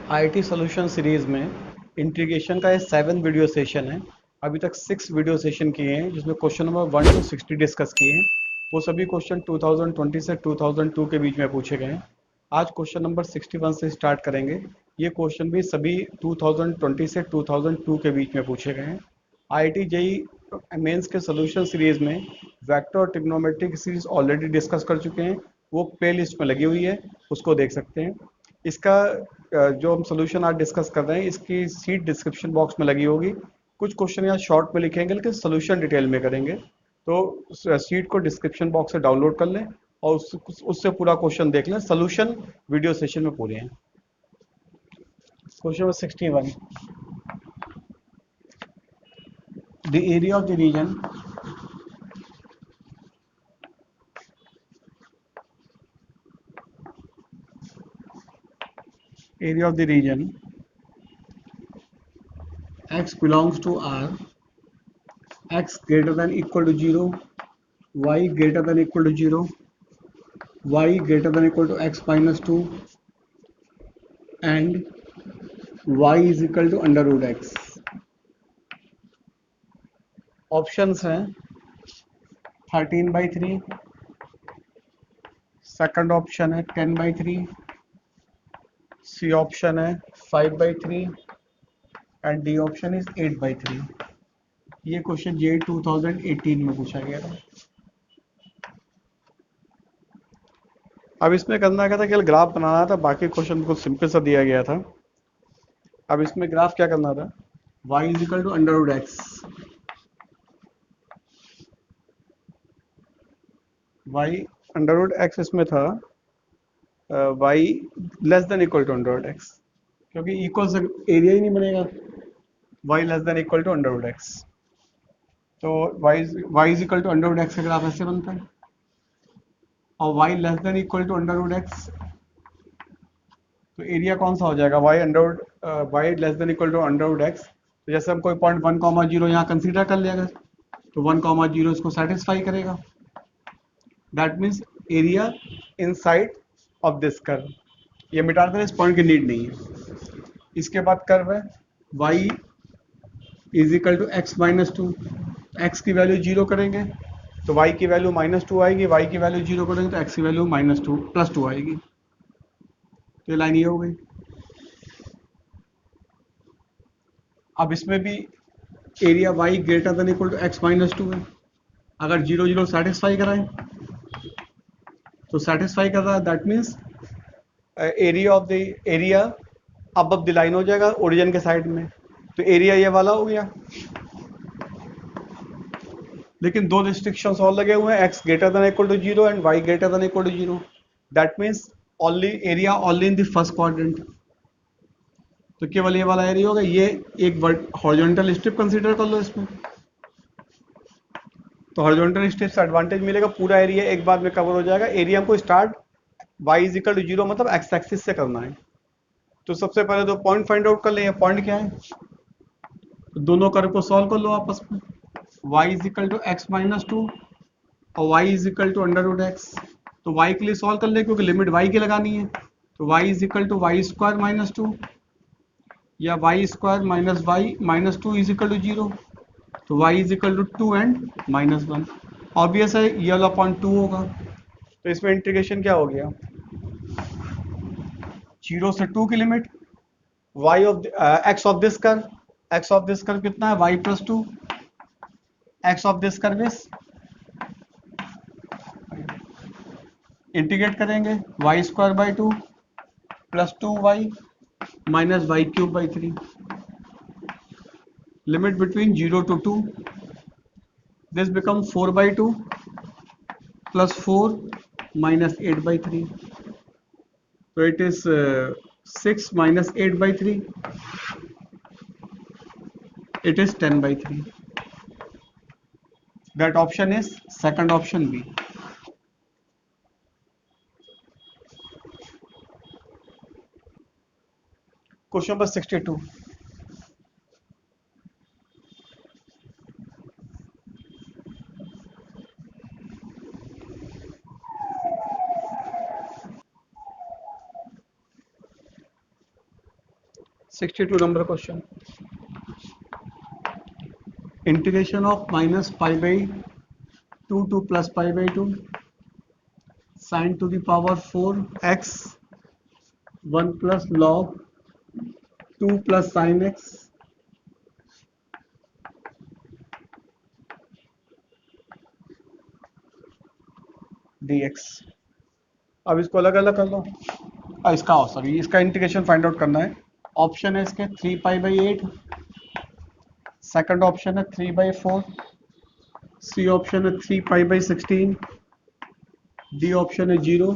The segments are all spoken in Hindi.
आईटी सॉल्यूशन सीरीज में इंटीग्रेशन का ये 7 वीडियो सेशन है। अभी तक 6 वीडियो सेशन किए हैं जिसमें क्वेश्चन नंबर 1 to 60 डिस्कस किए हैं। वो सभी क्वेश्चन 2020 से 2002 के बीच में पूछे गए हैं। आज क्वेश्चन नंबर 61 से स्टार्ट करेंगे। ये क्वेश्चन भी सभी 2020 से 2002 के बीच में पूछे गए हैं। आईआईटी जेई मेंस के सॉल्यूशन सीरीज में वेक्टर और ट्रिग्नोमेट्रिक सीरीज ऑलरेडी डिस्कस कर चुके हैं। वो प्ले लिस्ट में लगी हुई है, उसको देख सकते हैं। इसका जो हम सोल्यूशन आज डिस्कस कर रहे हैं इसकी सीट डिस्क्रिप्शन बॉक्स में लगी होगी। कुछ क्वेश्चन यहाँ शॉर्ट में लिखेंगे लेकिन सोल्यूशन डिटेल में करेंगे, तो सीट को डिस्क्रिप्शन बॉक्स से डाउनलोड कर लें और उससे पूरा क्वेश्चन देख लें। सोल्यूशन वीडियो सेशन में पूरे हैं। Question number 61, the area of the region x belongs to R, x greater than equal to 0, y greater than equal to 0, y greater than equal to x minus 2 and y is equal to under root x। Options हैं 13/3, सेकंड ऑप्शन है 10/3, सी ऑप्शन है 5/3 एंड डी ऑप्शन इज 8/3। ये क्वेश्चन जे 2018 में पूछा गया था। अब इसमें करना क्या था, केवल ग्राफ बनाना था, बाकी क्वेश्चन कुछ सिंपल सा दिया गया था। अब इसमें ग्राफ क्या करना था, y is equal to under root x, y under root x इसमें था, y less than equal to under root x, क्योंकि इक्वल से एरिया ही नहीं बनेगा। y less than equal to under root x, तो y is equal to under root x का ग्राफ ऐसे बनता है, और y less than equal to under root x, तो एरिया कौन सा हो जाएगा, y less than equal to under root x. तो जैसे हम कोई पॉइंट 1,0 यहाँ कंसीडर कर लिया, तो 1,0 इसको सेटिस्फाई करेगा। That means area inside of this curve. ये मिटा दें, इस पॉइंट की नीड नहीं है। इसके बाद कर्व है y is equal to x minus 2, x की वैल्यू 0 करेंगे तो y की वैल्यू -2 आएगी, y की वैल्यू 0 करेंगे तो x की वैल्यू +2 आएगी। तो ये लाइन ये हो गई। अब इसमें भी area y greater than equal to x minus 2 है। अगर 0 0 सेटिस्फाई कराएं तो सेटिस्फाई कर रहा है, that means area of the area अब द लाइन हो जाएगा ओरिजिन के साइड में, तो एरिया ये वाला हो गया। लेकिन दो रिस्ट्रिक्शंस और लगे हुए हैं, x greater than equal to 0 and y greater than equal to 0। That means only area only in the first quadrant, तो केवल ये वाला एरिया होगा। ये एक हॉरिजॉन्टल स्ट्रिप कंसीडर कर लो इसमें, तो हॉरिजॉन्टल स्ट्रिप से एडवांटेज मिलेगा, पूरा एरिया एक बार में कवर हो जाएगा। एरिया हमको start y is equal to 0 मतलब x एक्सिस से करना है। तो सबसे पहले तो पॉइंट फाइंड आउट कर लें, पॉइंट क्या है, तो दोनों कर्व को सॉल्व कर लो आपस में। y is equal to x minus 2 और y is equal to under root x. तो y के लिए सॉल्व कर ले क्योंकि लिमिट y की लगानी है, तो y is equal to y square minus 2 या y square minus y minus 2 is equal to 0, तो y is equal to 2 and -1। Obvious है ये वाला पॉइंट 2 होगा, तो इसमें इंटीग्रेशन क्या हो गया, 0 से 2 की limit y of x of this curve कितना है, y plus 2, x of this curve is, integrate करेंगे Y square by 2 plus 2y minus Y cube by 3, limit between 0 to 2, this become 4/2 plus 4 minus 8/3, तो it is 6 minus 8/3, it is 10/3। that option is second option B। Question number 62, 62 number question. Integration of minus pi by 2 to plus pi by 2 sin to the power 4 x 1 plus log 2 plus sin x dx. अब इसको अलग अलग कर लो। इसका इंटीग्रेशन फाइंड आउट करना है। ऑप्शन है इसके 3 पाई बाई 8, सेकंड ऑप्शन है 3 बाई 4, सी ऑप्शन है 3 पाई बाई 16, डी ऑप्शन है 0।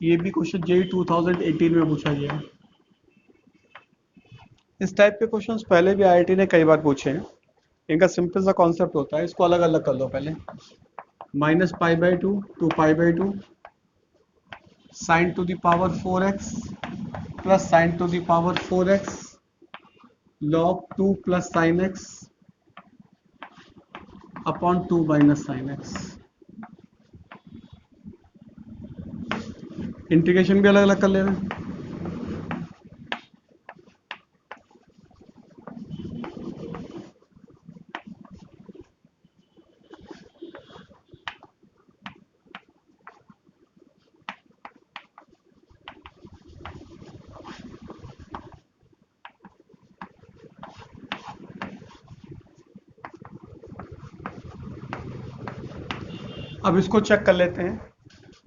ये भी क्वेश्चन जेई 2018 में पूछा गया है। इस टाइप के क्वेश्चंस पहले भी आईआईटी ने कई बार पूछे हैं। इनका सिंपल सा कॉन्सेप्ट होता है, इसको अलग अलग कर लो। पहले minus pi by 2 to pi by 2 sine to the power 4x plus sine to the power 4x log 2 plus sine x upon 2 minus sine x। Integration भी अलग अलग कर ले रहे हैं। अब इसको चेक कर लेते हैं।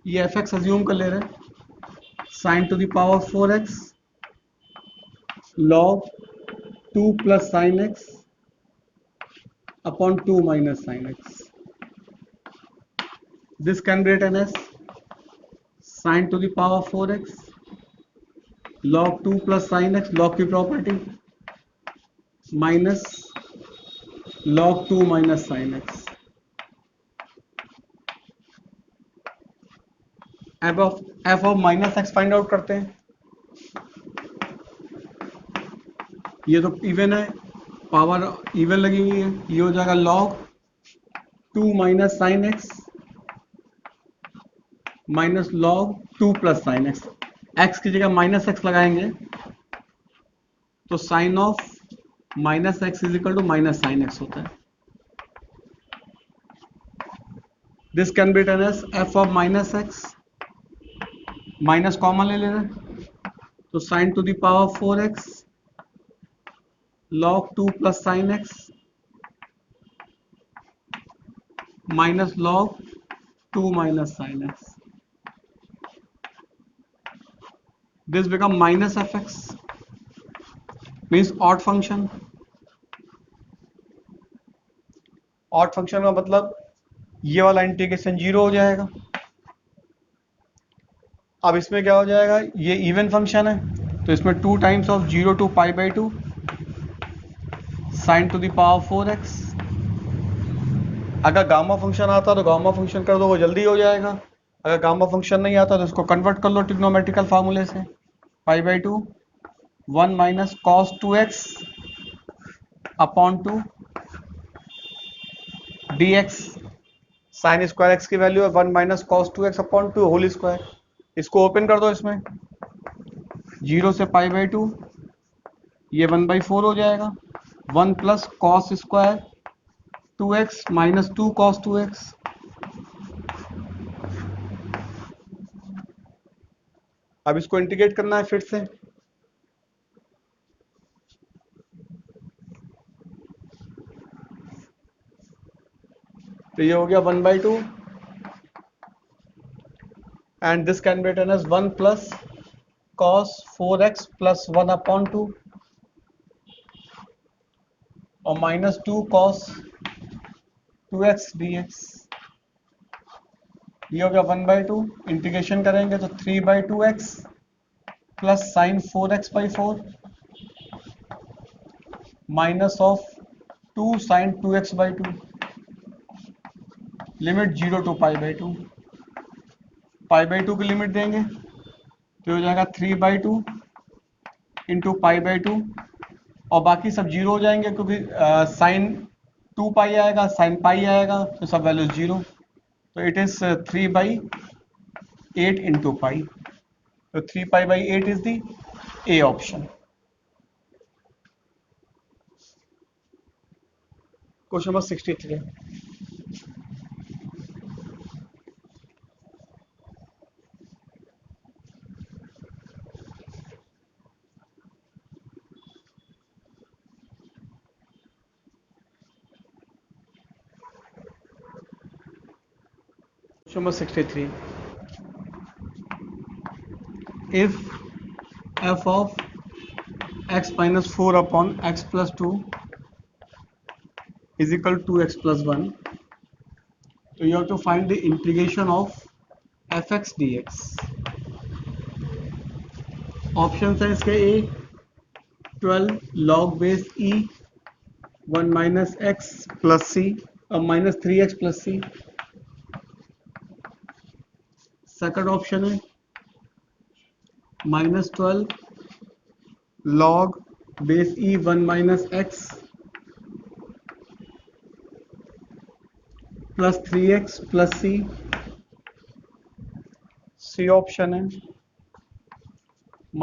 ये एफ एक्स अज्यूम कर ले रहे हैं, sine to the power 4x log 2 plus sine x upon 2 minus sine x। This can be written as sine to the power 4x log 2 plus sine x, log की property, minus log 2 minus sine x। F of minus x find out करते हैं। ये तो इवन है, पावर इवन लगी हुई है। ये हो जाएगा log 2 minus sine x minus log 2 plus sine x. X की जगह माइनस एक्स लगाएंगे तो sine of minus x is equal to minus sine x होता है। This can be written as f of minus x, minus common ले रहे हैं तो sine to the power 4x log 2 plus sine x minus log 2 minus sine x. This become minus f x, means odd function. Odd function का मतलब ये वाला इंटीग्रेशन 0 हो जाएगा। अब इसमें क्या हो जाएगा, ये इवन फंक्शन है तो इसमें 2 times of 0 to pi by 2 sine to the power 4x। अगर गामा फंक्शन आता तो गामा फंक्शन कर दो, वो जल्दी हो जाएगा। अगर गामा फंक्शन नहीं आता तो इसको कन्वर्ट कर लो ट्रिग्नोमेट्रिकल फार्मूले से। Pi by 2 1 minus cos 2x upon 2 dx। Sine square x की वैल्यू है 1 minus cos 2x upon 2 whole square. इसको ओपन कर दो, इसमें 0 से पाई बाई 2, ये 1/4 हो जाएगा। 1 plus cos square 2x minus 2 cos 2x। अब इसको इंटीग्रेट करना है फिर से। तो ये हो गया 1/2 and this can be written as 1 plus cos 4x plus 1 upon 2 और minus 2 cos 2x dx। ये हो गया 1/2। इंटीग्रेशन करेंगे तो 3/2x plus sine 4x/4 minus of 2 sine 2x/2, limit 0 to पाई/2। पाई/2 की लिमिट देंगे तो हो जाएगा 3/2 इंटू पाई/2 और बाकी सब 0 हो जाएंगे क्योंकि साइन 2 पाई आएगा, साइन पाई आएगा, तो सब वैल्यू 0। तो इट इज 3/8 इंटू पाई। तो 3 pi by 8 is the A option. Question number 63। Question number 63. If f of x minus 4 upon x plus 2 is equal to x plus 1, so you have to find the integration of fx dx. Options है इसके a 12 log base e 1 minus x plus c minus 3x plus c. Second option है minus 12 log base e 1 minus x plus 3x plus c. C option है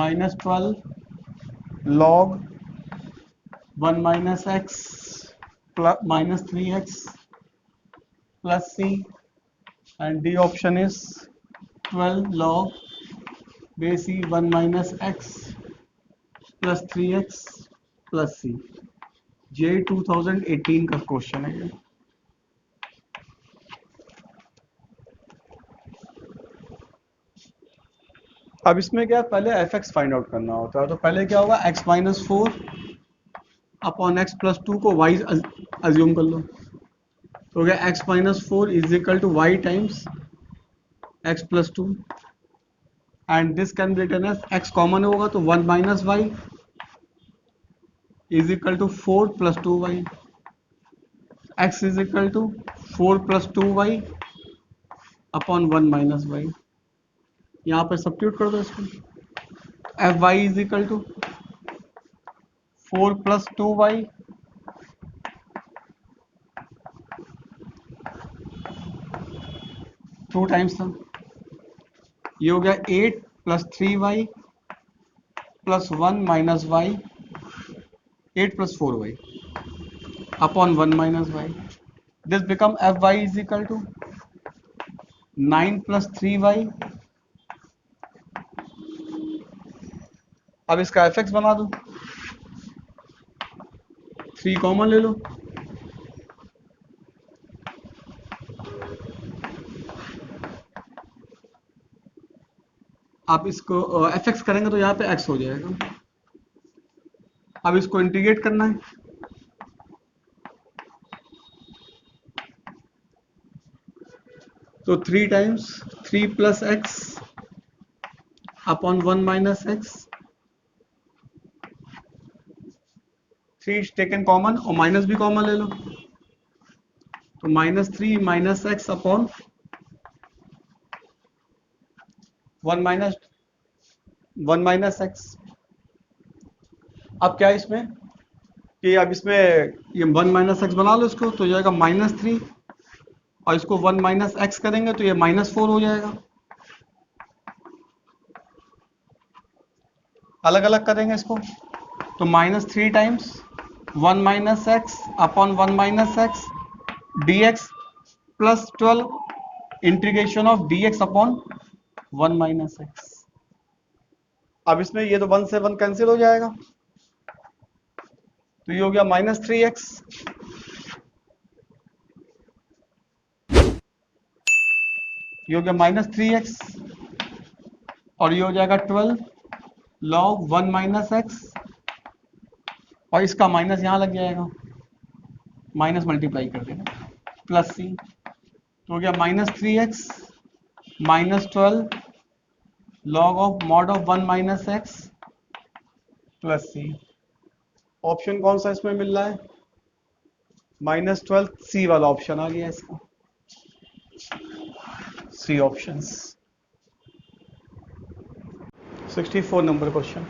minus 12 log 1 minus x plus minus 3x plus c, and D option is 12 log base e 1 minus x plus 3x plus c. जे 2018 का क्वेश्चन है ये। अब इसमें क्या पहले एफ एक्स फाइंड आउट करना होता है, तो पहले क्या होगा x minus 4 upon x plus 2 को y अज्यूम कर लो, तो क्या x minus 4 is equal to y times x plus 2, and this can be written as x common होगा तो 1 minus y is equal to 4 plus 2y, x is equal to 4 plus 2y upon 1 minus y. यहाँ पर सब्स्टिट्यूट कर दो इसको, f y is equal to 4 plus 2y two times था, ये हो गया 8 plus 3y plus 1 minus y, 8 plus 4y upon 1 minus y. This become f y is equal to 9 plus 3y। अब इसका एफ एक्स बना दो, 3 कॉमन ले लो, आप इसको एफ एक्स करेंगे तो यहाँ पे एक्स हो जाएगा। अब इसको इंटीग्रेट करना है, तो 3 times 3 plus x upon 1 minus X, 3 taken common और माइनस भी कॉमन ले लो, तो minus 3 minus x upon 1 minus x. अब क्या है इसमें कि अब इसमें ये 1 माइनस एक्स बना लो इसको, तो जाएगा माइनस 3, और इसको 1 माइनस एक्स करेंगे तो ये माइनस 4 हो जाएगा। अलग अलग करेंगे इसको, तो minus 3 times 1 minus x upon 1 minus x D x plus 12 integration of D x upon 1 minus x. अब इसमें ये तो 1 से 1 कैंसिल हो जाएगा, तो ये हो गया माइनस 3x, ये हो गया माइनस 3x, और ये हो जाएगा 12 लॉग 1 माइनस एक्स, और इसका माइनस यहाँ लग जाएगा, माइनस मल्टीप्लाई कर देना प्लस सी, तो हो गया minus 3x minus 12 log of mod of 1 minus x plus C. Option कौन सा इसमें मिल रहा है, -12 सी वाला ऑप्शन आ गया इसका, C options. 64 number question.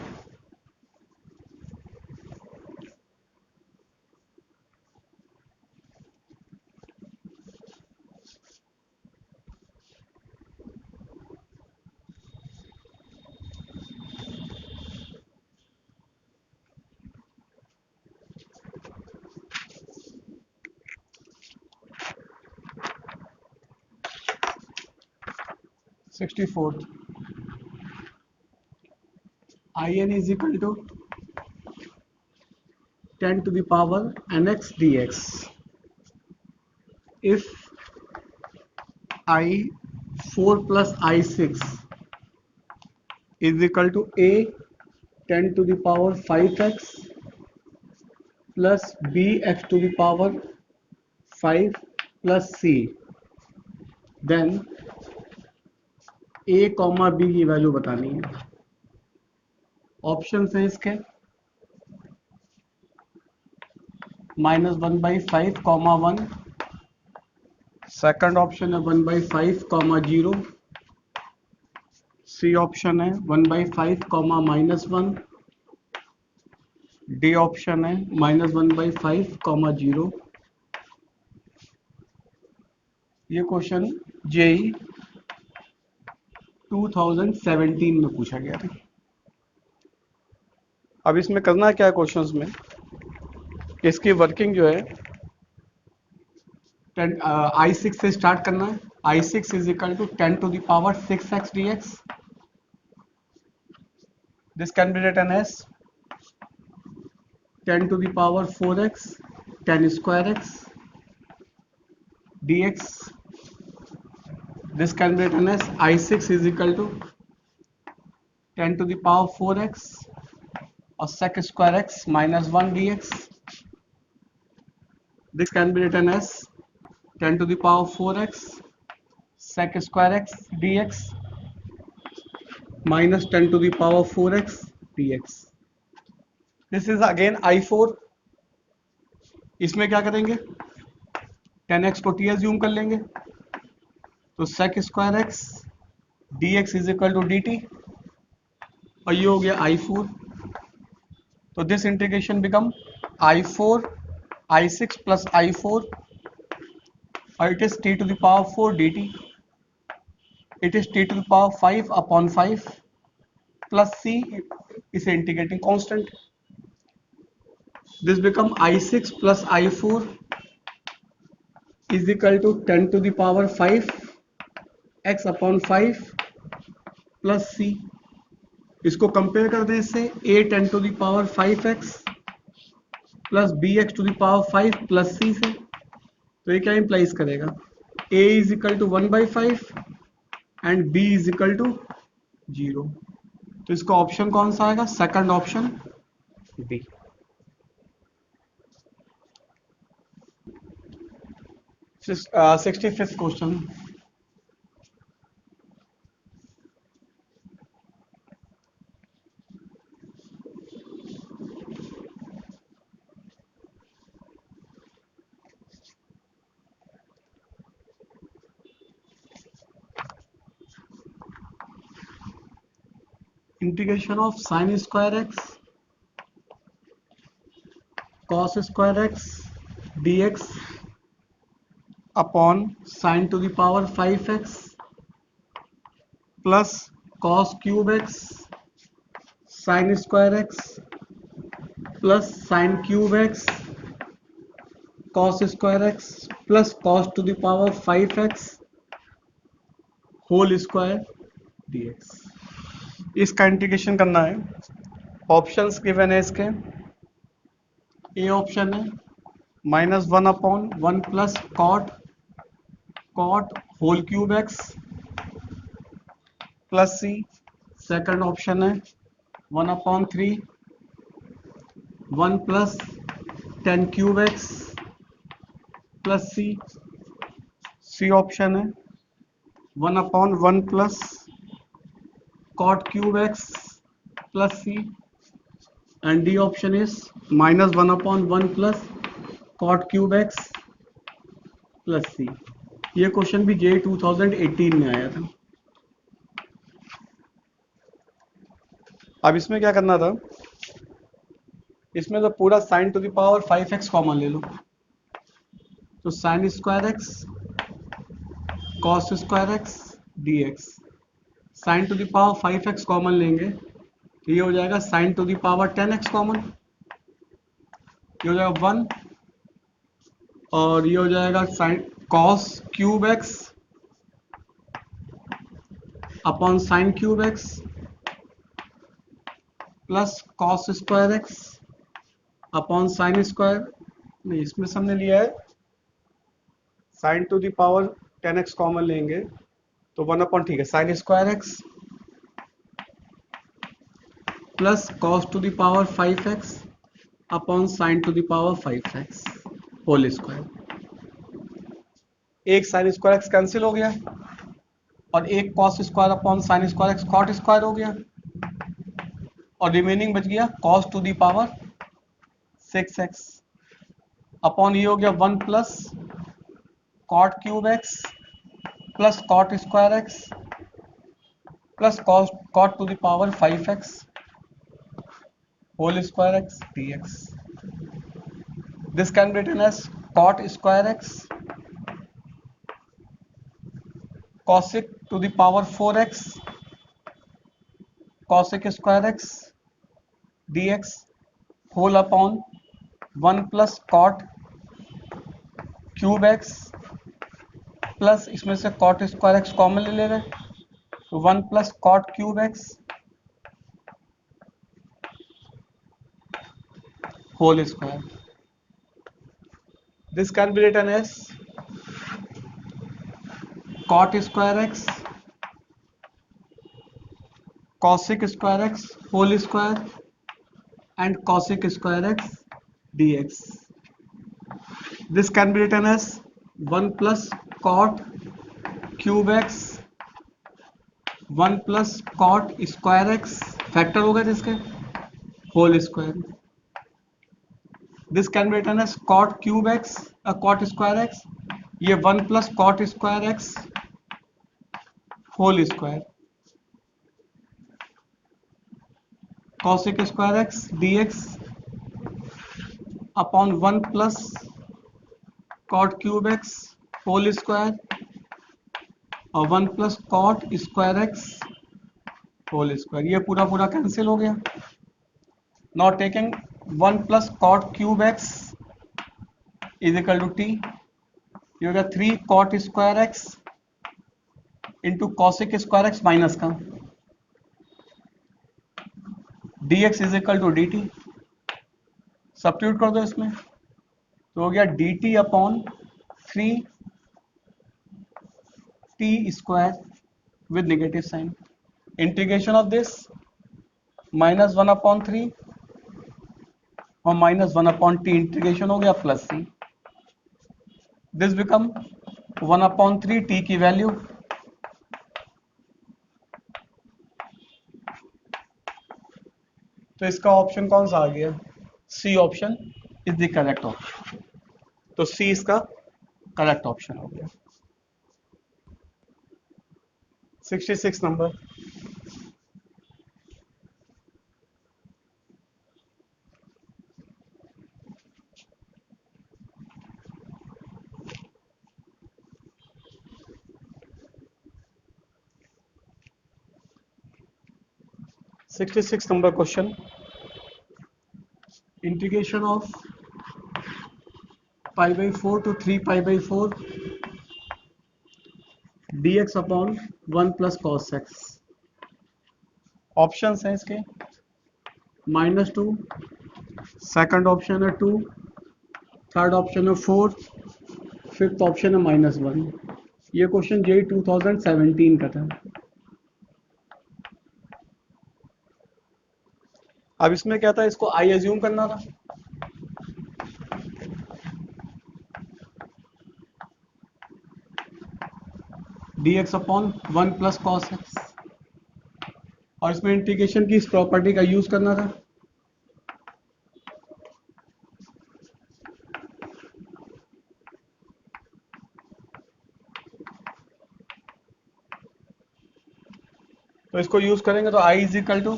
64th, in is equal to 10 to the power nx dx. If I4 plus I6 is equal to a 10 to the power 5x plus bx to the power 5 plus c, then a comma b की वैल्यू बतानी है. ऑप्शन है इसके -1/5 कॉमा 1, सेकंड ऑप्शन है 1/5 कॉमा 0, सी ऑप्शन है 1/5 कॉमा -1, डी ऑप्शन है -1/5 कॉमा 0. ये क्वेश्चन जेई 2017 में पूछा गया था. अब इसमें करना क्या है क्वेश्चंस में, इसकी वर्किंग जो है I6 से स्टार्ट करना है. I6 is equal to 10 to the power 6x dx. This can be written as 10 to the power 4x 10 square x dx. This can be written as I6 is equal to 10 to the power 4x or sec square x minus 1 dx. This can be written as 10 to the power 4x sec square x dx minus 10 to the power 4x dx. This is again I4. इसमें क्या करेंगे, 10x को t assume कर लेंगे, तो sec square x dx is equal to dt, और ये हो गया I4. तो this integration become I4 I6 plus I4 और it is t to the power 4 dt. It is t to the power 5 upon 5 plus c, इसे integrating constant. This become I6 plus I4 is equal to 10 to the power 5 x upon 5 plus c. इसको कंपेयर कर दें इससे a 10 to the power 5x plus bx to the power 5 plus c से, तो ये क्या इंप्लाइज करेगा, a is equal to 1/5 and b is equal to 0. तो इसका ऑप्शन कौन सा आएगा, second option B. 65th question. Integration of sine square x cos square x dx upon sine to the power 5x plus cos cube x sine square x plus sine cube x cos square x plus cos to the power 5x whole square dx. इसका इंटीग्रेशन करना है. ऑप्शंस गिवन है इसके, ए ऑप्शन है -1 upon 1 plus cot whole cube x plus C. Second option है 1 upon 3 1 plus 10 cube x plus C. C option है 1 upon 1 plus cot cube x plus C, and D option is -1 upon 1 plus cot cube x plus C. ये क्वेश्चन भी जे 2018 में आया था. अब इसमें क्या करना था, इसमें तो पूरा sign to the power 5x common ले लो, तो sign square x cos square x dx. Sign to the power 5x common लेंगे तो ये हो जाएगा sign to the power 10x common, ये हो जाएगा 1, और ये हो जाएगा sine cos cube x upon sine cube x plus cos square x upon sine square, नहीं इसमें से हमने लिया है sign to the power 10x common लेंगे तो 1 अपॉन, ठीक है, sine square x plus cos to the power 5x upon sine to the power 5x whole square. एक साइन स्क्वायर एक्स कैंसिल हो गया और एक cos square upon sine square x cot square हो गया और रिमेनिंग बच गया cos to the power 6x upon ये हो गया 1 plus cot cube x plus cot square x plus cot to the power 5x whole square x dx. This can be written as cot square x cosec to the power 4x cosec square x dx whole upon 1 plus cot cube x plus इसमें से cot square x कॉमन ले रहे हैं तो 1 plus cot cube x whole square. This can be written as cot square x cosec square x whole square and cosec square x dx. This can be written as 1 plus cot cube x 1 plus cot square x factor होगा जिसके whole square. This can be written as cot cube x cot square x, ये 1 plus cot square x whole square cosec square x dx upon 1 plus cot cube x whole square और 1 plus cot square x whole square. ये पूरा पूरा कैंसिल हो गया. Now taking 1 plus cot cube x is equal to t, ये हो गया 3 cot square x into cosec square x minus का dx is equal to dt. Substitute कर दो इसमें तो हो गया dt upon 3 t square with negative sine. Integration of this minus 1 upon 3 और माइनस 1 अपॉन टी इंटीग्रेशन हो गया plus c. This become 1 upon 3 t की वैल्यू तो इसका ऑप्शन कौन सा आ गया? C option is the correct option. तो सी इसका करेक्ट ऑप्शन हो गया. 66 number. $66 number question. Integration of pi by 4 to 3 pi by 4 dx upon 1 plus cos x. Options हैं इसके -2, सेकंड ऑप्शन है 2, थर्ड ऑप्शन है 4, फिफ्थ ऑप्शन है -1. ये क्वेश्चन जेई 2017 का था. अब इसमें क्या था, इसको आई एज्यूम करना था. dx upon 1 plus cos x और इसमें इंटीग्रेशन की इस प्रॉपर्टी का यूज करना था. तो इसको यूज करेंगे तो i is equal to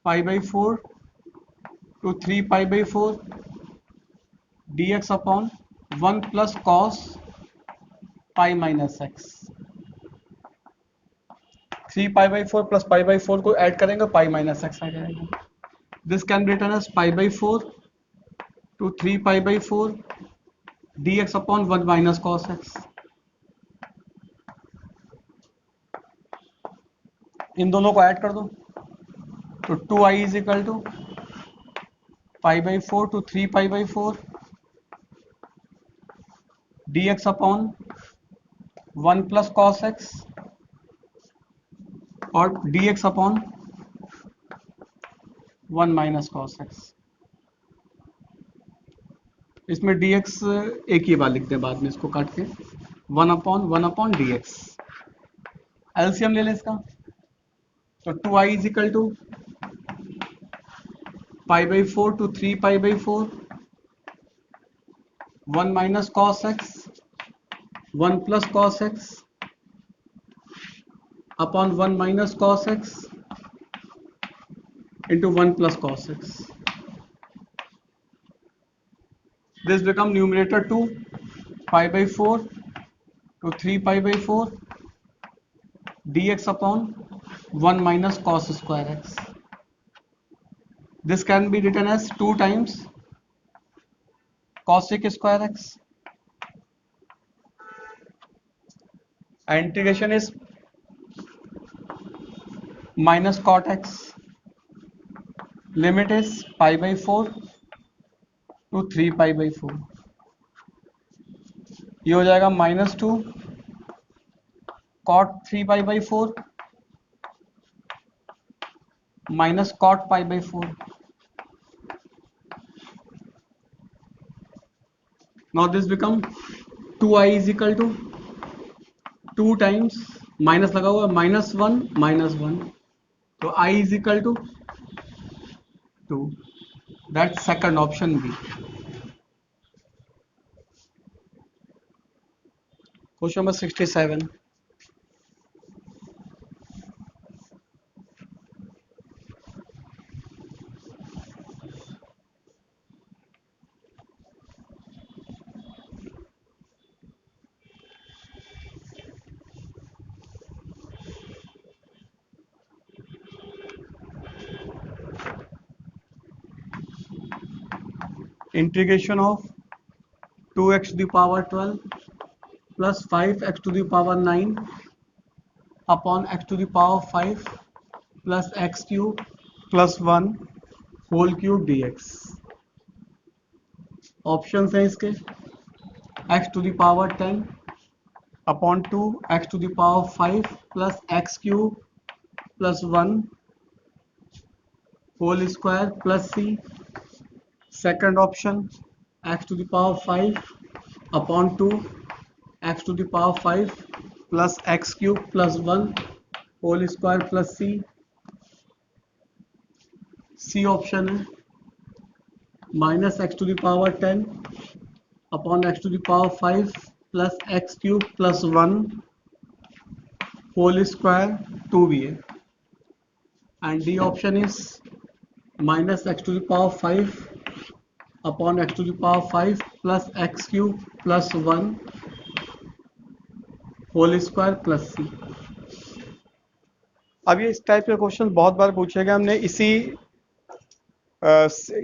pi by 4 to 3 pi by 4 dx upon 1 plus cos pi minus X. 3 pi by 4 plus pi by 4 को ऐड करेंगे पाई माइनस एक्स आ जाएगा. This can be written as pi by 4 to 3 pi by 4 dx upon 1 minus cos X. इन दोनों को ऐड कर दो तो 2i is equal to π/4 to 3π/4 dx upon 1 plus cos x और dx upon 1 minus cos x. इसमें dx एक ही बार लिखते हैं, बाद में इसको काट के 1/1 dx। एलसीएम ले लें इसका तो 2i is equal to π/4 to 3π/4 1 minus cos X 1 plus cos X upon 1 minus cos X into 1 plus cos x. This become numerator 2 π/4 to 3π/4 dx upon 1 minus cos square x. This can be written as 2 times cosec square x. And integration is minus cot x. Limit is π/4 to 3π/4. ये हो जाएगा -2 cot 3π/4 minus cot π/4. Now this become 2i is equal to 2 times minus लगा हुआ -1 तो i is equal to 2. That's second option B. Question number 67. Integration of 2x to the power 12 plus 5x to the power 9 upon x to the power 5 plus x cube plus 1 whole cube dx. Options हैं इसके x to the power 10 upon 2 x to the power 5 plus x cube plus 1 whole square plus c. Second option x to the power 5 upon 2 x to the power 5 plus x cube plus 1 whole square plus c. C option है minus x to the power 10 upon x to the power 5 plus x cube plus 1 whole square 2 भी है, and D option is minus x to the power 5 upon x to the power 5 plus x cube plus 1 whole square plus c. अब ये इस टाइप के क्वेश्चन बहुत बार पूछे गए, हमने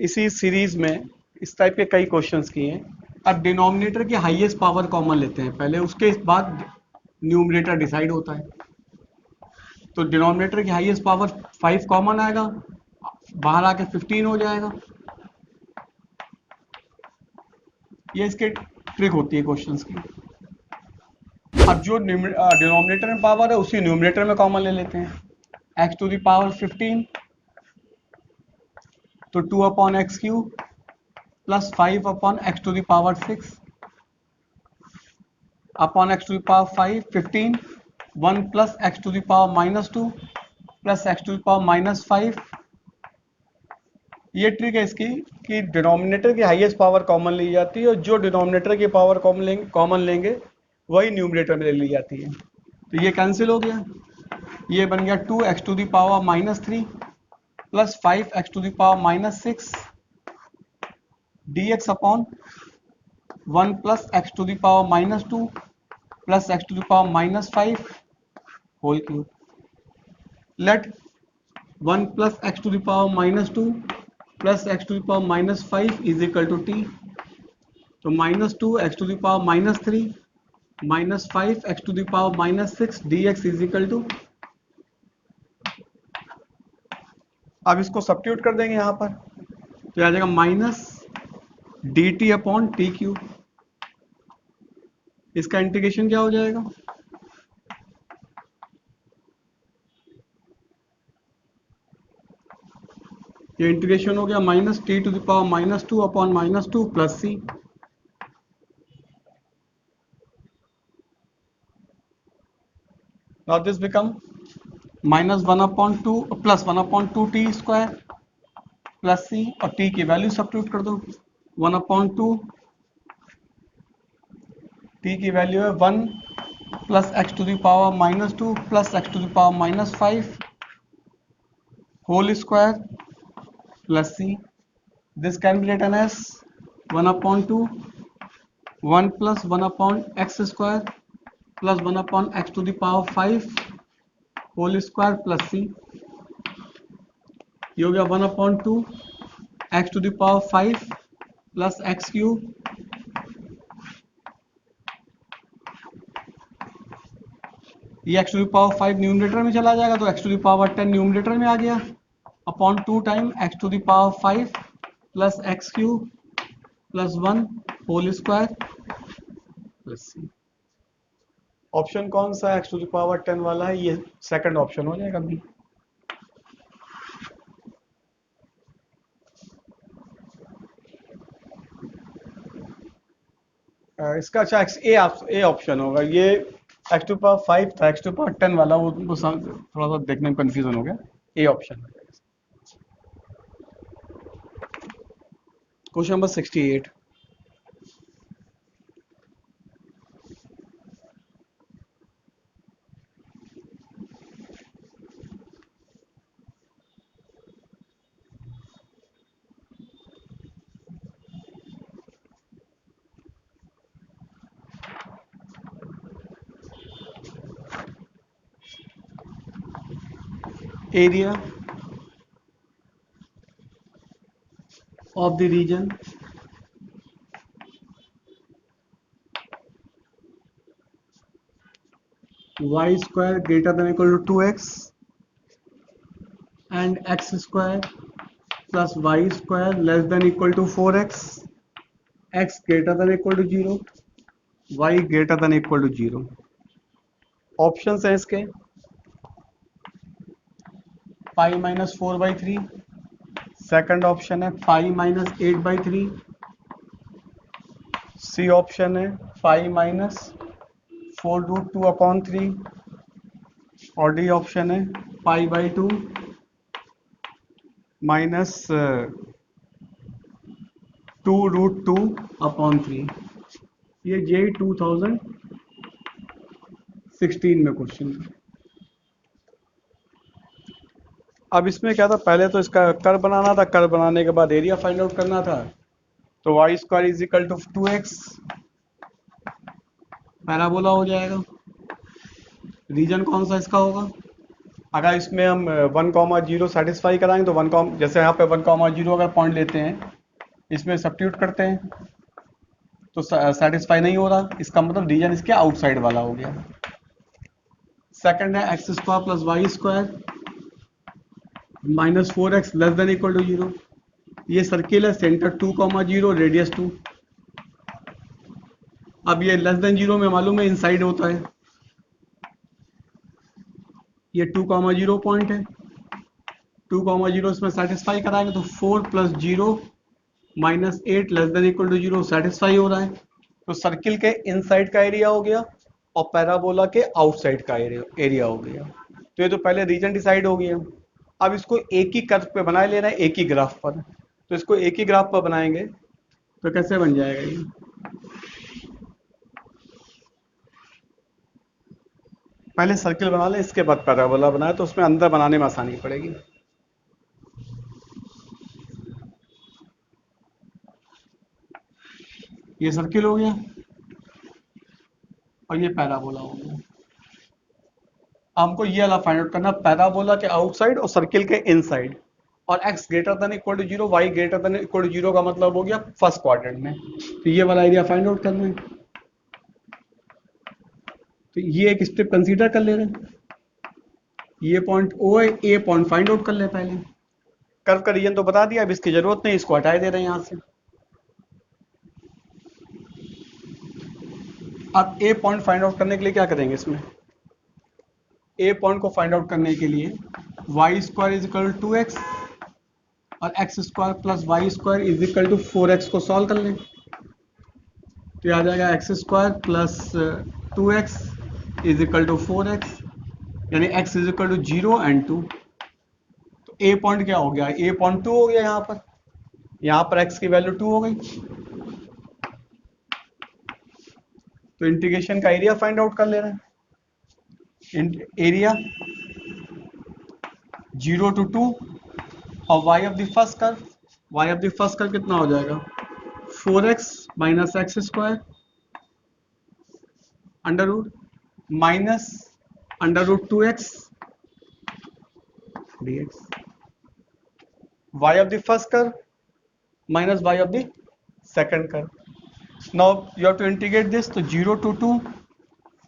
इसी सीरीज में इस टाइप के कई क्वेश्चंस किए हैं। अब डिनोमिनेटर की हाईएस्ट पावर कॉमन लेते हैं पहले, उसके बाद न्यूमरेटर डिसाइड होता है। तो डिनोमिनेटर की हाईएस्ट पावर 5 कॉमन आएगा, बाहर आके 15 हो जाएगा। ये इसके ट्रिक होती है क्वेश्चंस की। अब जो डिनोमिनेटर में पावर है उसी न्यूमरेटर में कॉमन ले लेते हैं। x टू द पावर 15 तो 2 upon x cube plus 5 upon x to the power 6 upon x to the power 5 15 1 plus x to the power -2 plus x to the power -5। ये ट्रिक है इसकी कि डिनोमिनेटर की हाईएस्ट पावर कॉमन ली जाती है और जो डिनोमिनेटर की पावर कॉमन लेंगे वही न्यूमरेटर में ले ली जाती है। तो ये कैंसिल हो गया, ये बन गया 2x to the power -3 plus 5x to the power -6 dx upon 1 plus x to the power -2 plus x to the power -5 whole cube. Let 1 plus x to the power -2 plus x to the power -5 is equal to t। तो -2 x to the power -3 -5 x to the power -6 dx is equal to अब इसको सब्स्टिट्यूट कर देंगे यहाँ पर, तो आ जाएगा minus D T upon T cube. इसका इंटीग्रेशन क्या हो जाएगा, ये इंटीग्रेशन हो गया minus T to the power -2 upon -2 plus C. Now this become -1/2 plus 1/2 T square plus C, और टी की वैल्यू सब्स्टिट्यूट कर दो। 1/2 टी की वैल्यू है 1 plus x to the power -2 plus x to the power -5 whole square plus c. This can be written as 1/2 1 plus 1 upon x square plus 1 upon x to the power 5 whole square plus c। ये हो गया 1/2 x to the power 5 plus x cube, ये x to the power 5 numerator में चला जाएगा, तो x to the power 10 numerator में आ गया, upon 2 time x to the power 5 plus x cube plus 1 whole square plus C. Option कौन सा x टू द पावर 10 वाला है, ये सेकंड ऑप्शन हो जाएगा बी। इसका अच्छा ए ऑप्शन होगा, ये x टू पावर 5 था, x टू पावर 10 वाला वो थोड़ा सा देखने में कंफ्यूजन हो गया, A option. Question number 68। Area of the region y square greater than equal to 2x and x square plus y square less than equal to 4x, x greater than equal to 0, y greater than equal to 0। Options हैं इसके पाई माइनस 4/3, सेकंड ऑप्शन है पाई माइनस 8/3, सी ऑप्शन है पाई माइनस 4√2/3, और डी ऑप्शन है पाई/2 माइनस 2√2/3। ये जे 2016 में क्वेश्चन। अब इसमें क्या था, पहले तो इसका कर्व बनाना था, कर्व बनाने के बाद एरिया फाइंड आउट करना था, तो y square is equal to 2x parabola हो जाएगा। रीजन कौन सा इसका होगा, अगर इसमें हम 1,0 सेटिस्फाई कराएंगे तो 1, जैसे यहाँ पे 1,0 अगर पॉइंट लेते हैं, इसमें सब्स्टिट्यूट करते हैं तो सेटिस्फाई नहीं हो रहा, इसका मतलब रीजन इसके आउटसाइड वाला हो गया। सेकंड है x square plus Y square -4x less than equal to 0। ये सर्किल है, सेंटर 2,0 रेडियस 2। अब ये लेस देन 0 में मालूम है इनसाइड होता है, ये 2,0 पॉइंट है, 2,0 इसमें सेटिस्फाई कराएंगे तो 4 + 0 -8 less than equal to 0 satisfy हो रहा है, तो सर्किल के इनसाइड का एरिया हो गया और पैराबोला के आउटसाइड का एरिया हो गया। तो ये तो पहले रीजन डिसाइड हो गया। अब इसको एक ही कर्व पे बनाए लेना है, एक ही ग्राफ पर, तो इसको एक ही ग्राफ पर बनाएंगे तो कैसे बन जाएगा ये, पहले सर्किल बना ले इसके बाद पैराबोला बनाए, तो उसमें अंदर बनाने में आसानी पड़ेगी। ये सर्किल हो गया और ये पैराबोला हो गया। हमको ये वाला फाइंड आउट करना, पैराबोला के आउटसाइड और सर्किल के इनसाइड, और x greater than equal to 0, y greater than equal to 0 का मतलब हो गया फर्स्ट क्वाड्रेंट में, तो ये वाला एरिया फाइंड आउट करना है। तो ये एक स्टेप कंसीडर कर ले रहे हैं, ये पॉइंट O है, ए पॉइंट फाइंड आउट कर ले पहले। कर्व का रीजन तो बता दिया, अब इसकी जरूरत नहीं, इसको हटाए दे रहे हैं यहां से। अब ए पॉइंट फाइंड आउट करने के लिए क्या करेंगे, इसमें ए पॉइंट को फाइंड आउट करने के लिए Y square is equal to X और X square plus Y square is equal to 4x को सॉल्व कर लें, तो ये आ जाएगा X square plus 2x is equal to 4x, यानी x is equal to 0 and 2। तो ए पॉइंट क्या हो गया, ए पॉइंट 2 हो गया, यहाँ पर x की वैल्यू 2 हो गई। तो इंटीग्रेशन का एरिया फाइंड आउट कर ले रहे हैं, एरिया 0 to 2 और y of the first curve कितना हो जाएगा, 4x minus x square under root minus under root 2x dx, y of the first curve minus y of the second curve. Now you have to integrate this, तो 0 to 2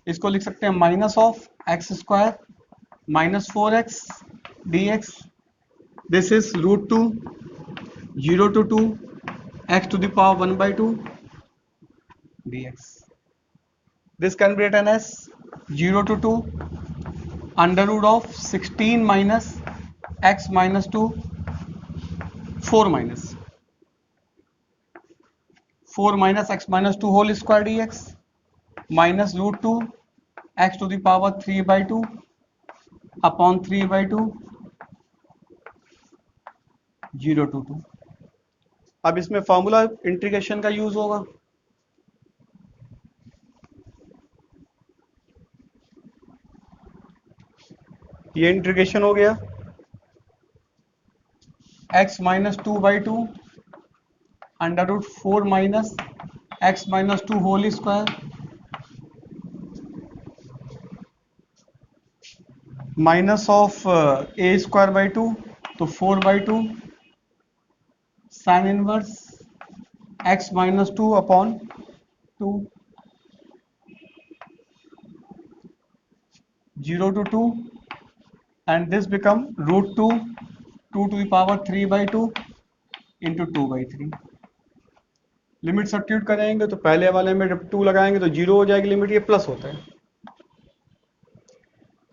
इसको लिख सकते हैं minus of x square minus 4x dx, this is root 2 0 to 2 x to the power 1 by 2 dx. This can be written as 0 to 2 under root of 16 minus x minus 2 4 minus x minus 2 whole square dx minus root 2 x to the power 3 by 2 upon 3 by 2 0 to 2। अब इसमें फॉर्मूला इंटीग्रेशन का यूज होगा, ये इंटीग्रेशन हो गया x minus 2 by 2 under root 4 minus x minus 2 whole square minus of a square by 2, तो 4 by 2 sine inverse x minus 2 upon 2 0 to 2 and this become root 2 2 to the power 3 by 2 into 2 by 3। Limit substitute करेंगे तो पहले वाले में जब 2 लगाएंगे तो 0 हो जाएगी लिमिट, ये प्लस होता है,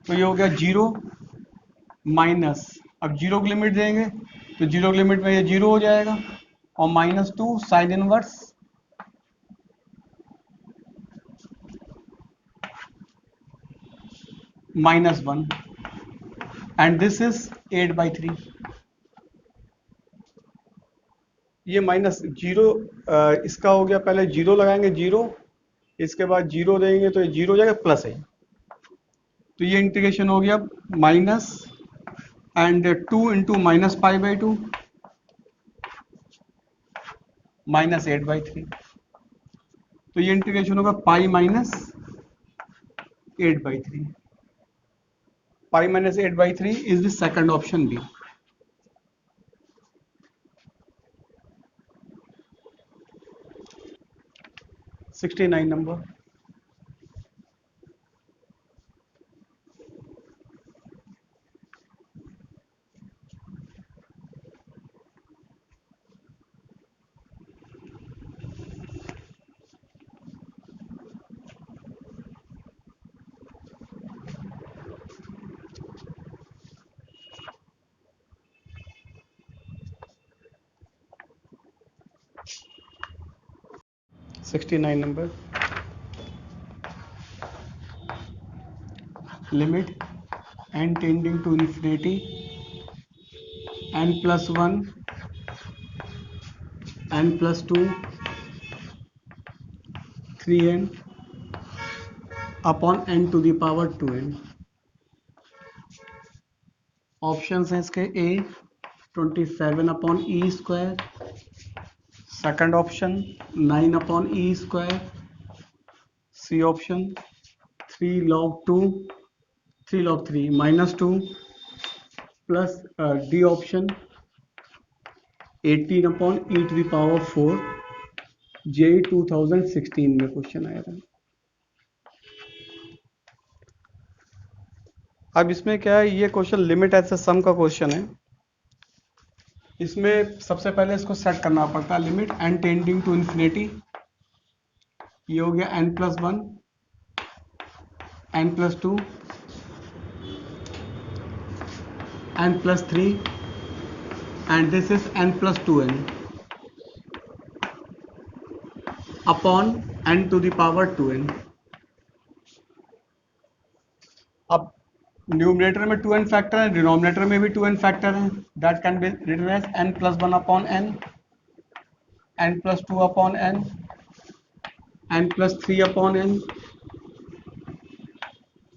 तो ये हो गया 0 माइनस, अब 0 की लिमिट देंगे तो 0 की लिमिट में ये 0 हो जाएगा और minus 2 sine inverse minus 1 and this is 8 by 3। ये माइनस 0 इसका हो गया, पहले 0 लगाएंगे 0, इसके बाद 0 देंगे तो ये 0 हो जाएगा प्लस है, तो ये इंटीग्रेशन हो गया minus and 2 into minus pi by 2 minus 8 by 3, तो ये इंटीग्रेशन होगा pi minus 8 by 3। Pi minus 8 by 3 is the second option B. Sixty 69 number. Sixty 69 number. Limit n tending to infinity n plus 1 n plus 2 3n upon n to the power 2n। Options हैं इसके A 27 upon e square, second option 9 upon e square, C option 3 log 2 3 log 3 minus 2 plus D option 18 upon e to the power 4। JEE 2016 में क्वेश्चन आया था। अब इसमें क्या है, ये क्वेश्चन लिमिट एज ए सम का क्वेश्चन है, इसमें सबसे पहले इसको सेट करना पड़ता है, limit n tending to infinity, ये हो गया n+1, n+2, n+3 and this is n+2n upon n to the power 2n. अब न्यूमरेटर में 2n फैक्टर है, डिनोमिनेटर में भी 2n फैक्टर है, that can be written as n+1 upon n, n+2 upon n, n+3 upon n,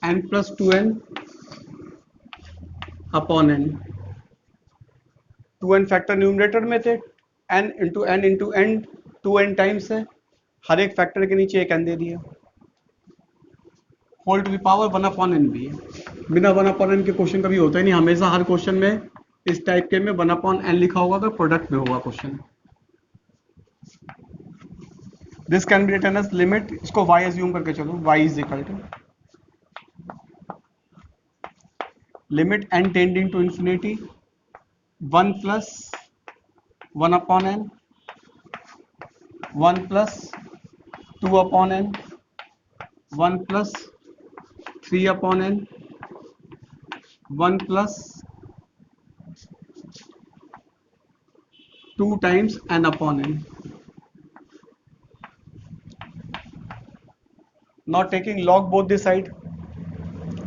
n+2n upon n. 2n factor numerator में थे, n into n 2n times है, हर एक फैक्टर के नीचे एक n दे दिया, whole to the power 1/n भी है. बिना 1/n के क्वेश्चन कभी होता ही नहीं, हमेशा हर क्वेश्चन में इस टाइप के में 1/n लिखा होगा तो प्रोडक्ट में होगा question. This can be written as limit, इसको y एज्यूम करके चलो, y is equal to limit n tending to infinity 1 plus 1/n, 1 plus 2/n, 1 plus 3/n, 1 plus 2 times n/n. Now taking log both the side,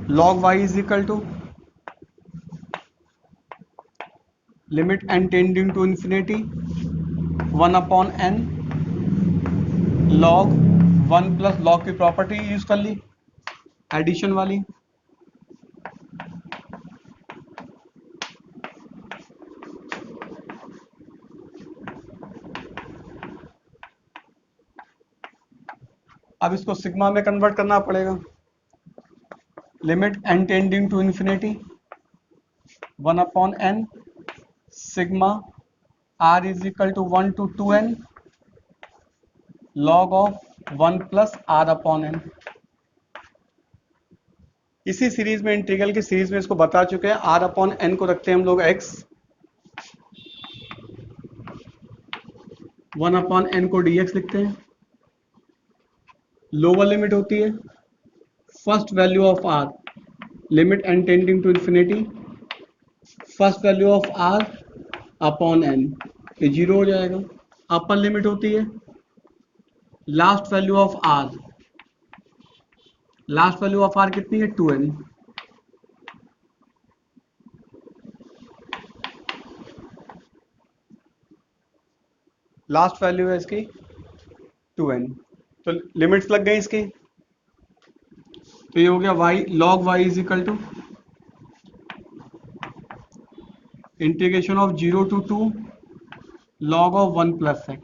log y is equal to limit n tending to infinity 1/n log 1 plus log की प्रॉपर्टी यूज कर ली एडिशन वाली, अब इसको सिग्मा में कन्वर्ट करना पड़ेगा, limit n tending to infinity 1/n sigma r is equal to 1 to 2n log of 1 plus r/n. इसी सीरीज में, इंटीग्रल की सीरीज में इसको बता चुके हैं, r/n को रखते हैं हम लोग x, 1/n को dx लिखते हैं. लोअर लिमिट होती है first value of r, limit n tending to infinity, first value of r upon n, ये 0 हो जाएगा. अपर लिमिट होती है last value of r, last value of r कितनी है 2n, लास्ट वैल्यू है इसकी 2n. तो लिमिट्स लग गई इसकी, तो ये हो गया y log y is equal to integration of 0 to 2 log of 1 plus x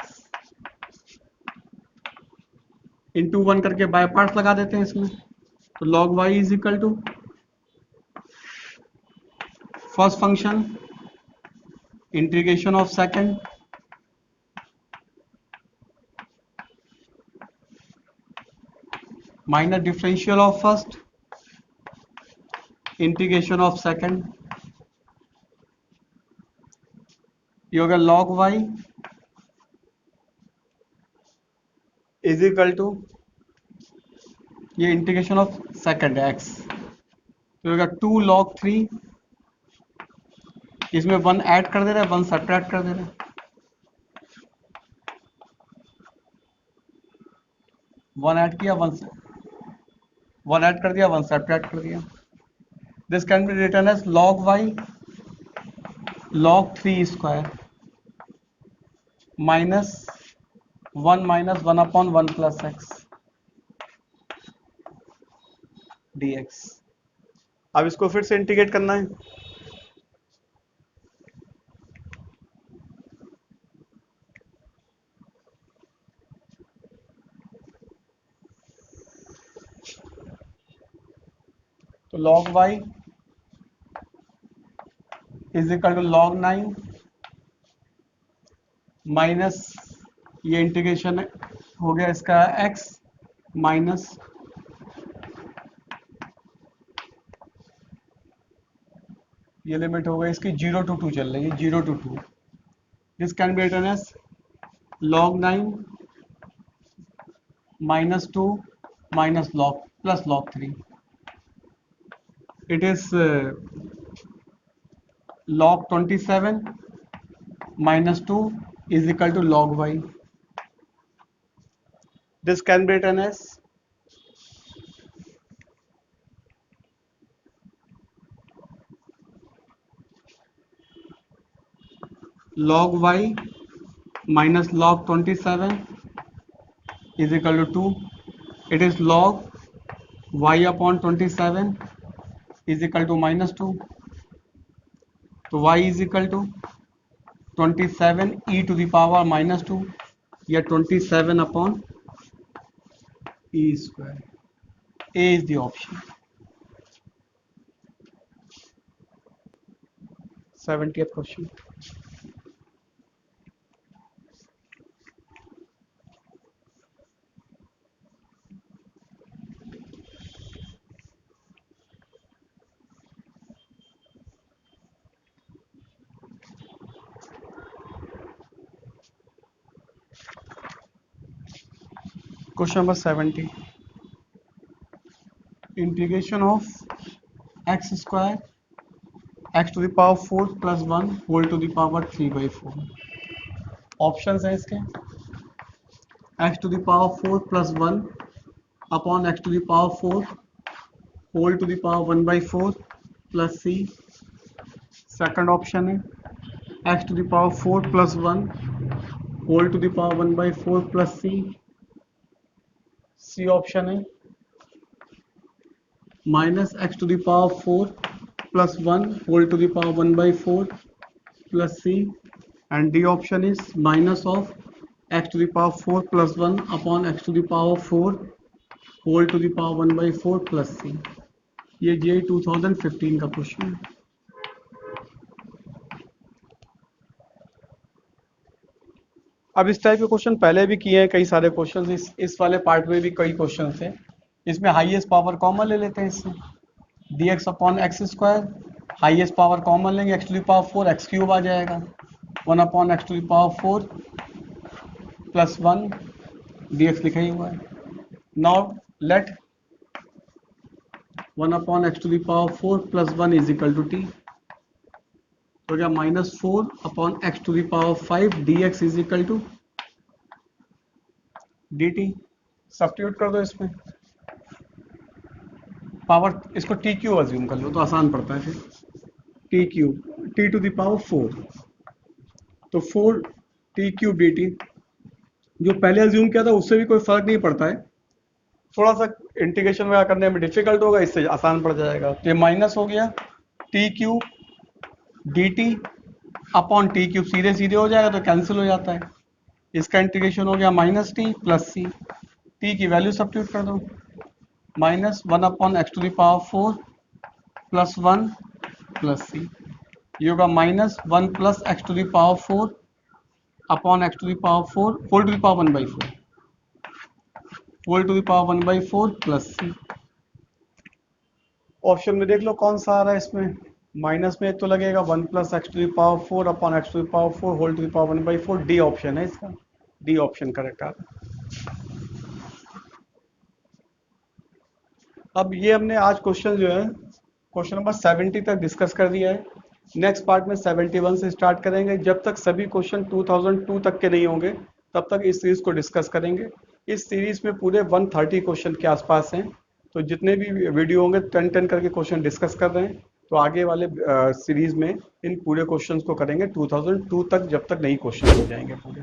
into 1 करके बाय पार्ट्स लगा देते हैं इसमें, तो log y is equal to first function integration of second minus differential of first integration of second, ये होगा log y is equal to ये इंटीग्रेशन ऑफ सेकंड x, तो होगा 2 log 3, इसमें 1 ऐड कर दे रहा है, 1 सब्ट्रैक्ट कर दे रहा है, 1 ऐड किया 1 ऐड कर दिया, 1 सब्ट्रैक्ट कर दिया. This can be written as log y log 3 square minus 1/1 plus x dx. अब इसको फिर से इंटीग्रेट करना है, तो log y is equal to log 9 minus ये इंटीग्रेशन हो गया इसका x माइनस ये लिमिट हो गई इसकी 0 to 2 चल रही है, 0 to 2 this can be written as log 9 minus 2 minus log plus log 3. It is log 27 minus 2 is equal to log y. This can be written as log y minus log 27 is equal to 2. It is log y upon 27 is equal to minus 2. तो y is equal to 27 e to the power minus 2 या 27 upon e square. A is the option. 70th question. Question number 70. Integration of x square x to the power 4 plus 1 whole to the power 3 by 4. Options हैं इसके x to the power 4 plus 1 upon x to the power 4 whole to the power 1 by 4 plus c. Second option है x to the power 4 plus 1 whole to the power 1 by 4 plus c. C option है minus x to the power 4 plus 1 whole to the power 1 by 4 plus c, and D option is minus of x to the power 4 plus 1 upon x to the power 4 whole to the power 1 by 4 plus c. ये JEE 2015 का क्वेश्चन है. अब इस टाइप के क्वेश्चन पहले भी किए हैं कई सारे क्वेश्चन. इस वाले पार्ट में भी कई क्वेश्चन थे. इसमें हाईएस्ट पावर कॉमन ले लेते हैं. इससे dx upon X square highest power common लेंगे x to the power 4 x cube आ जाएगा 1 upon x to the power 4 plus 1 dx लिखा ही हुआ है. Now let 1 upon x to the power 4 plus 1 is equal to t. तो क्या minus 4 upon x to the power 5 dx is equal to dt. Substitute कर दो इसमें पावर, इसको टी क्यू अज्यूम कर लो तो आसान पड़ता है. फिर T cube T to the power 4 तो 4 टी क्यूब डी टी. जो पहले अज्यूम किया था उससे भी कोई फर्क नहीं पड़ता है. थोड़ा सा इंटीग्रेशन वगैरह करने में डिफिकल्ट होगा, इससे आसान पड़ जाएगा. तो ये माइनस हो गया T cube D T upon T cube सीधे सीधे हो जाएगा तो कैंसिल हो जाता है. इसका इंटीग्रेशन हो गया minus T plus C. T की वैल्यू सब्स्टिट्यूट कर दो minus 1 upon x to the power 4 plus 1 plus C. ये होगा minus 1 plus x to the power 4 upon x to the power 4 whole to the power 1 by 4 whole to the power 1 by 4 plus C. Option में देख लो कौन सा आ रहा है. इसमें माइनस में तो लगेगा 1 plus x to the power 4 upon x to the power 4 whole to the power 1 by 4. D option है इसका. डी ऑप्शन करेक्ट आ रहा है. अब ये हमने आज क्वेश्चन जो है क्वेश्चन नंबर 70 तक डिस्कस कर दिया है. नेक्स्ट पार्ट में 71 से स्टार्ट करेंगे. जब तक सभी क्वेश्चन 2002 तक के नहीं होंगे तब तक इस सीरीज को डिस्कस करेंगे. इस सीरीज में पूरे 130 क्वेश्चन के आसपास हैं. तो जितने भी वीडियो होंगे 10 करके क्वेश्चन डिस्कस कर रहे हैं. तो आगे वाले सीरीज में इन पूरे क्वेश्चंस को करेंगे 2002 तक, जब तक नई क्वेश्चन हो जाएंगे पूरे.